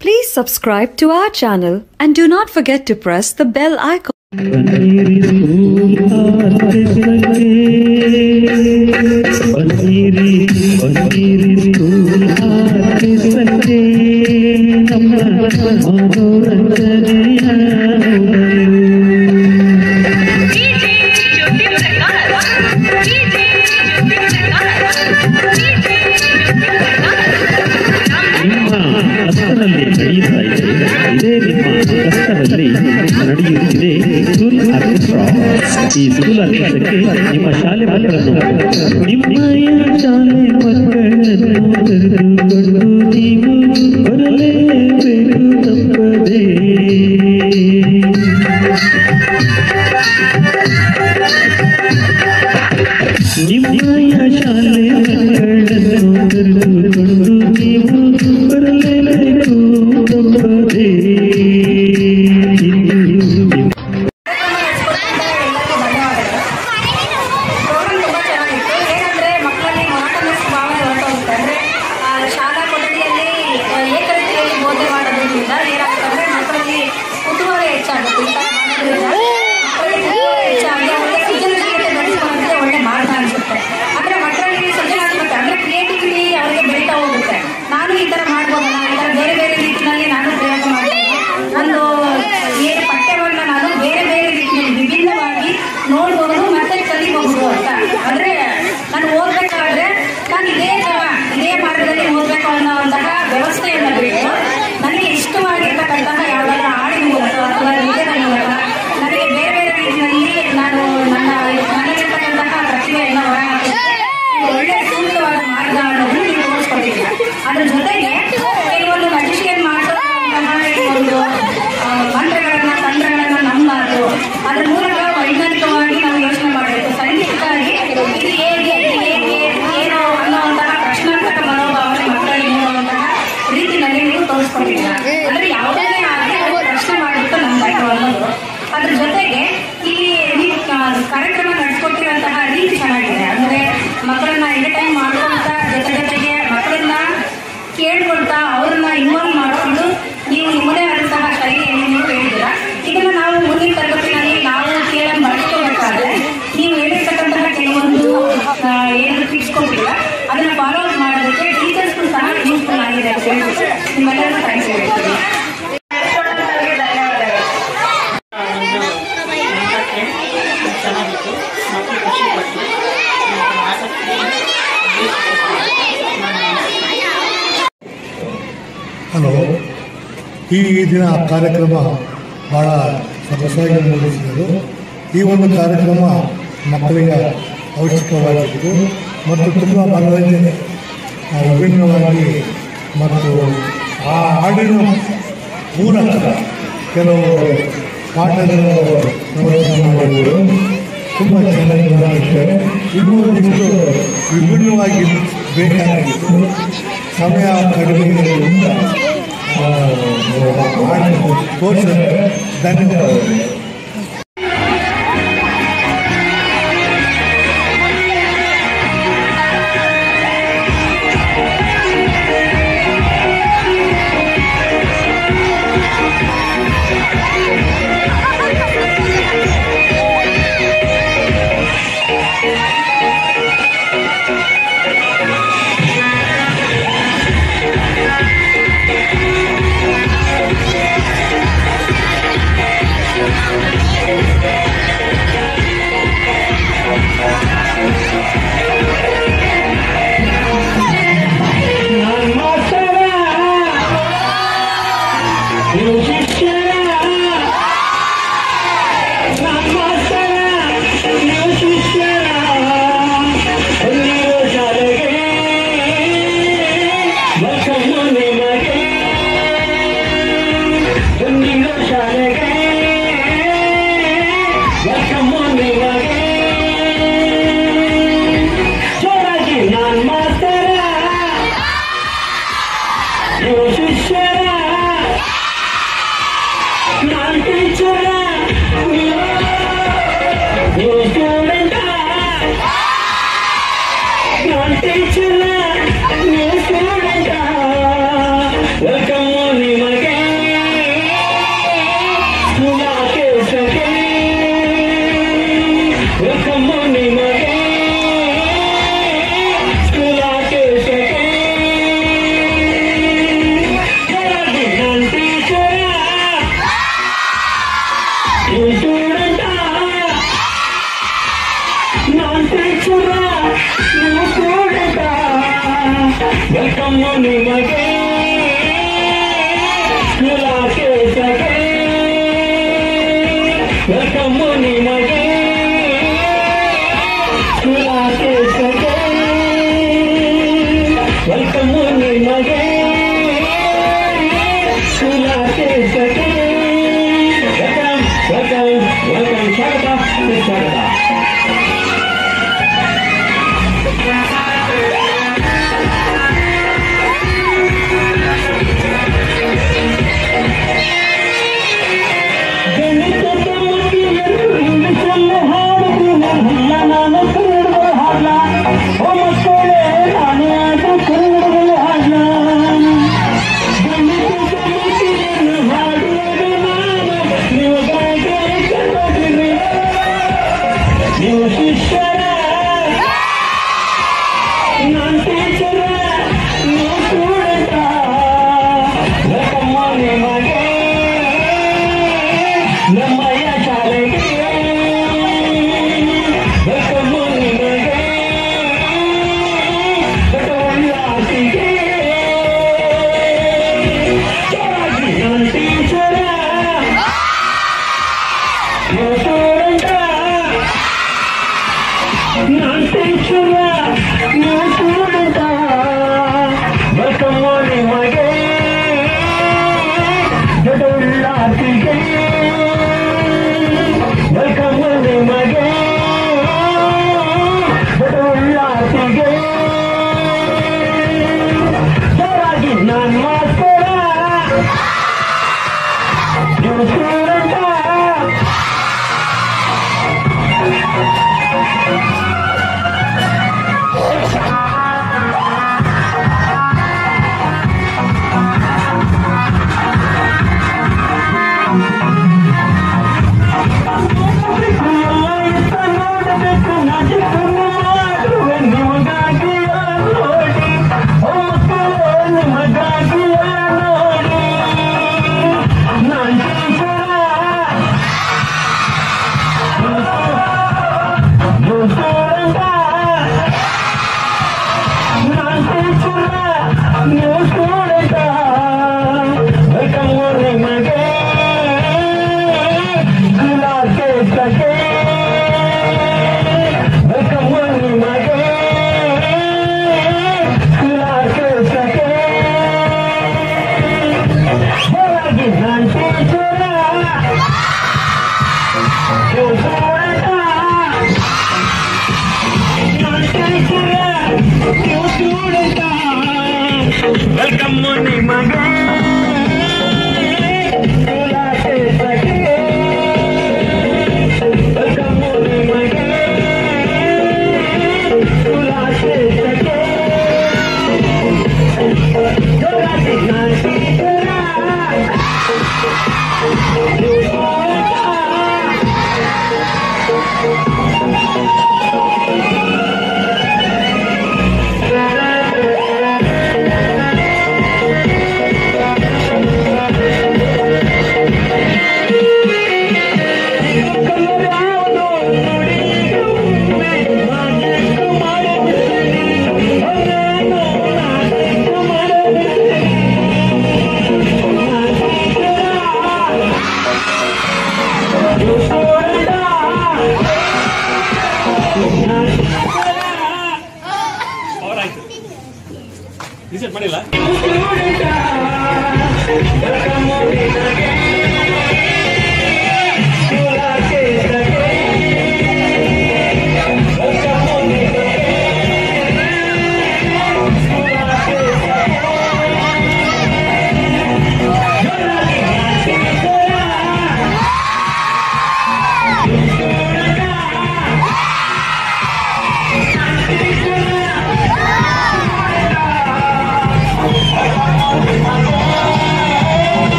Please subscribe to our channel and do not forget to press the bell icon. ನಡೆಯುತ್ತಿದೆ school orchestra. ಈ school ಆರ್ಕೆಸ್ಟ್ರಾಕ್ಕೆ ನಿಮ್ಮ ಶಾಲೆ ಮಕ್ಕಳನ್ನು ನಿಮ್ಮಯ ಶಾಲೆ ಮಕ್ಕಳನ್ನು ಕರೆದುಕೊಂಡು ನೀವು ಬರಲೇಬೇಕು ತಪ್ಪದೇ. ನಿಮ್ಮಯ ಶಾಲೆ ಮಕ್ಕಳನ್ನು ಕರೆದುಕೊಂಡು ನೀವು ಬರಲೇಬೇಕು ತಪ್ಪದೇ. ಅದ್ರ ಜೊತೆಗೆ ಕೆಲವೊಂದು ಮ್ಯಾಜಿಷಿಯನ್ ಒಂದು ಮಂತ್ರಗಳನ್ನ ತಂತ್ರಗಳನ್ನ ನಂಬಾರ್ದು. ಅದ್ರ ಮೂಲಕ ವೈಜ್ಞಾನಿಕವಾಗಿ ನಾವು ಯೋಚನೆ ಮಾಡಬೇಕು. ಸೈಂಟಿಫಿಕ್ ಆಗಿ ಇದು ಹೇಗೆ ಏನು ಅನ್ನೋಂತಹ ಪ್ರಶ್ನಾರ್ಥಕ ಮನೋಭಾವನೆ ಮಕ್ಕಳಿಗೆ ಮೂಡುವಂತಹ ರೀತಿಯಲ್ಲಿ ನೀವು ತೋರಿಸ್ಕೊಟ್ಟಿದ್ದೀರಾ. ಅಂದ್ರೆ ಯಾವುದೇ ಆಗಲಿ ನಾವು ಪ್ರಶ್ನೆ ಮಾಡಿಬಿಟ್ಟು ನಂಬಬೇಕು ಅನ್ನೋದು. ಅದ್ರ ಜೊತೆಗೆ ಇಲ್ಲಿ ನೀವು ಕಾರ್ಯಕ್ರಮ ನಡೆಸ್ಕೊಟ್ಟಿರುವಂತಹ ರೀತಿ ಚೆನ್ನಾಗಿದೆ. ಅಂದ್ರೆ ಮಕ್ಕಳನ್ನ ಎಂಟರ್ಟೈನ್ ಮಾಡುವಂತ ಜೊತೆಗೆ ಮಕ್ಕಳನ್ನ ಕೇಳ್ಕೊಳ್ತಾ ಅವ್ರನ್ನ ಇನ್ವಾಲ್ವ್ ಮಾಡಿಕೊಂಡು ನೀವು ನಿಮ್ಮದೇ ಆದಂತಹ ಶೈಲಿಯಲ್ಲಿ ನೀವು ಹೇಳಿದ್ದೀರಾ. ಇದನ್ನು ನಾವು ಮುಂದಿನ ತರಗತಿಯಲ್ಲಿ ನಾವು ಕೇಳನ್ನು ಬಳಸ್ಕೋಬೇಕಾದ್ರೆ ನೀವು ಹೇಳಿರ್ತಕ್ಕಂತಹ ಕೆಲವೊಂದು ಏನು ಟಿಪ್ಸ್ ಕೊಟ್ಟಿಲ್ಲ ಅದನ್ನು ಫಾಲೋ ಅಪ್ ಮಾಡೋದಕ್ಕೆ ಟೀಚರ್ಸ್ಗೂ ಸಹ ಯೂಸ್ಫುಲ್ ಆಗಿದೆ ಅಂತ ಹೇಳ್ಬಿಟ್ಟು ನಿಮ್ಮೆಲ್ಲರಿಗೂ ಥ್ಯಾಂಕ್ಸ್ ಹೇಳ್ತೀನಿ. ಹಲೋ, ಈ ದಿನ ಕಾರ್ಯಕ್ರಮ ಭಾಳ ಸೊಗಸಾಗಿ ಮೂಡಿಸಿದರು. ಈ ಒಂದು ಕಾರ್ಯಕ್ರಮ ಮಕ್ಕಳಿಗೆ ಅವಶ್ಯಕವಾಗಿತ್ತು ಮತ್ತು ತುಂಬ ಮನೋರಂಜನೆ ವಿಭಿನ್ನವಾಗಿ ಮತ್ತು ಆ ಹಾಡಿನ ಮೂಲಕ ಕೆಲವು ಪಾಠಗಳನ್ನು ಪ್ರದರ್ಶನ ಮಾಡಿದರು. ತುಂಬ ಚೆನ್ನಾಗಿ ಮಾಡಿದ್ದಾರೆ. ಇದು ಇಷ್ಟು ವಿಭಿನ್ನವಾಗಿ ಬೇಕಾಗಿತ್ತು. ಸಮಯ ಕಡಿಮೆ ಇರೋದ್ರಿಂದ ತೋರಿಸಿದರೆ ಧನ್ಯವಾದಗಳು. ವೆಲ್ಕಮ್ ನಿಮಗೆ ಕುಲಾಕೇಶಕ್ಕೆ ವೆಲ್ಕಮ್ ನಿಮಗೆ ಕುಲಾಕೇಶಕ್ಕೆ ವೆಲ್ಕಮ್ ವೆಲ್ಕಮ್ ವೆಲ್ಕಮ್ ಸ್ವಾಗತ ಸುಸ್ವಾಗತ.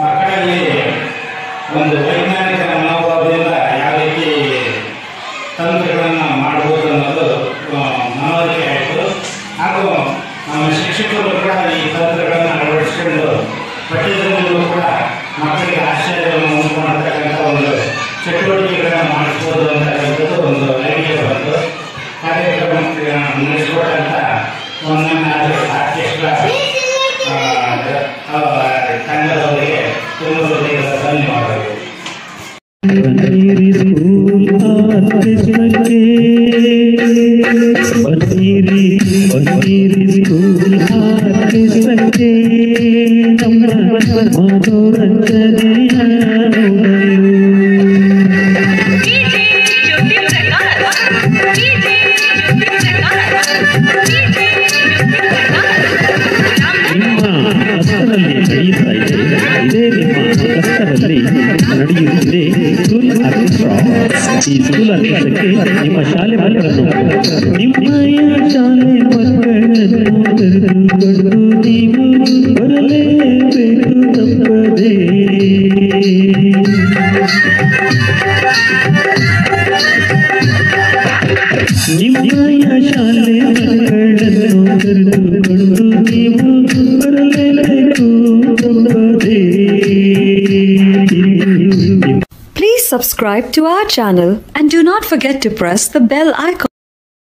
ಮಕ್ಕಳಲ್ಲಿ ಒಂದು ವೈಜ್ಞಾನಿಕ ಮನೋಭಾವದಿಂದ ಯಾವ ರೀತಿ ತಂತ್ರಗಳನ್ನು ಮಾಡಬಹುದು ಅನ್ನೋದು ಮನವರಿಕೆ ಆಯಿತು. ಹಾಗೂ ನಮ್ಮ ಶಿಕ್ಷಕರು ಕೂಡ ಈ ತಂತ್ರಗಳನ್ನು ಅಳವಡಿಸಿಕೊಂಡು ಪಠ್ಯದಲ್ಲೂ ಕೂಡ ಮಕ್ಕಳಿಗೆ ಆಶ್ಚರ್ಯವನ್ನು ಉಂಟು ಮಾಡತಕ್ಕಂಥ ಒಂದು ಚಟುವಟಿಕೆಗಳನ್ನು ಮಾಡಿಸ್ಬೋದು ಅಂತಕ್ಕಂಥದ್ದು ಒಂದು ಐಡಿಯಾ ಬಂತು. ಕಾರ್ಯಕ್ರಮ ನಡೆಸಿಕೊಟ್ಟಂಥ ಒಂದೊಂದು ಆರ್ಕೆಸ್ಟ್ರಾ ತಂಡದವರಿಗೆ ತುಂಬ ಹೃದಯದ ಧನ್ಯವಾದಗಳು. ನಡೆಯುತ್ತಿದೆ ಸ್ಕೂಲ್ ಆರ್ಕೆಸ್ಟ್ರಾ. ಈ ಸ್ಕೂಲ್ ಆರ್ಕೆಸ್ಟ್ರಾಕ್ಕೆ ನಿಮ್ಮ ಶಾಲೆ ಮಕ್ಕಳನ್ನು ನಿಮ್ಮಯ ಶಾಲೆ ಮಕ್ಕಳನ್ನು ಕರೆದುಕೊಂಡು ನೀವು ಬರಲೇಬೇಕು ತಪ್ಪದೆ. ನಿಮ್ಮಯ ಶಾಲೆ ಮಕ್ಕಳನ್ನು ಕರೆದುಕೊಂಡು ನೀವು ಬರಲೇಬೇಕು ತಪ್ಪದೆ. Please subscribe to our channel and do not forget to press the bell icon.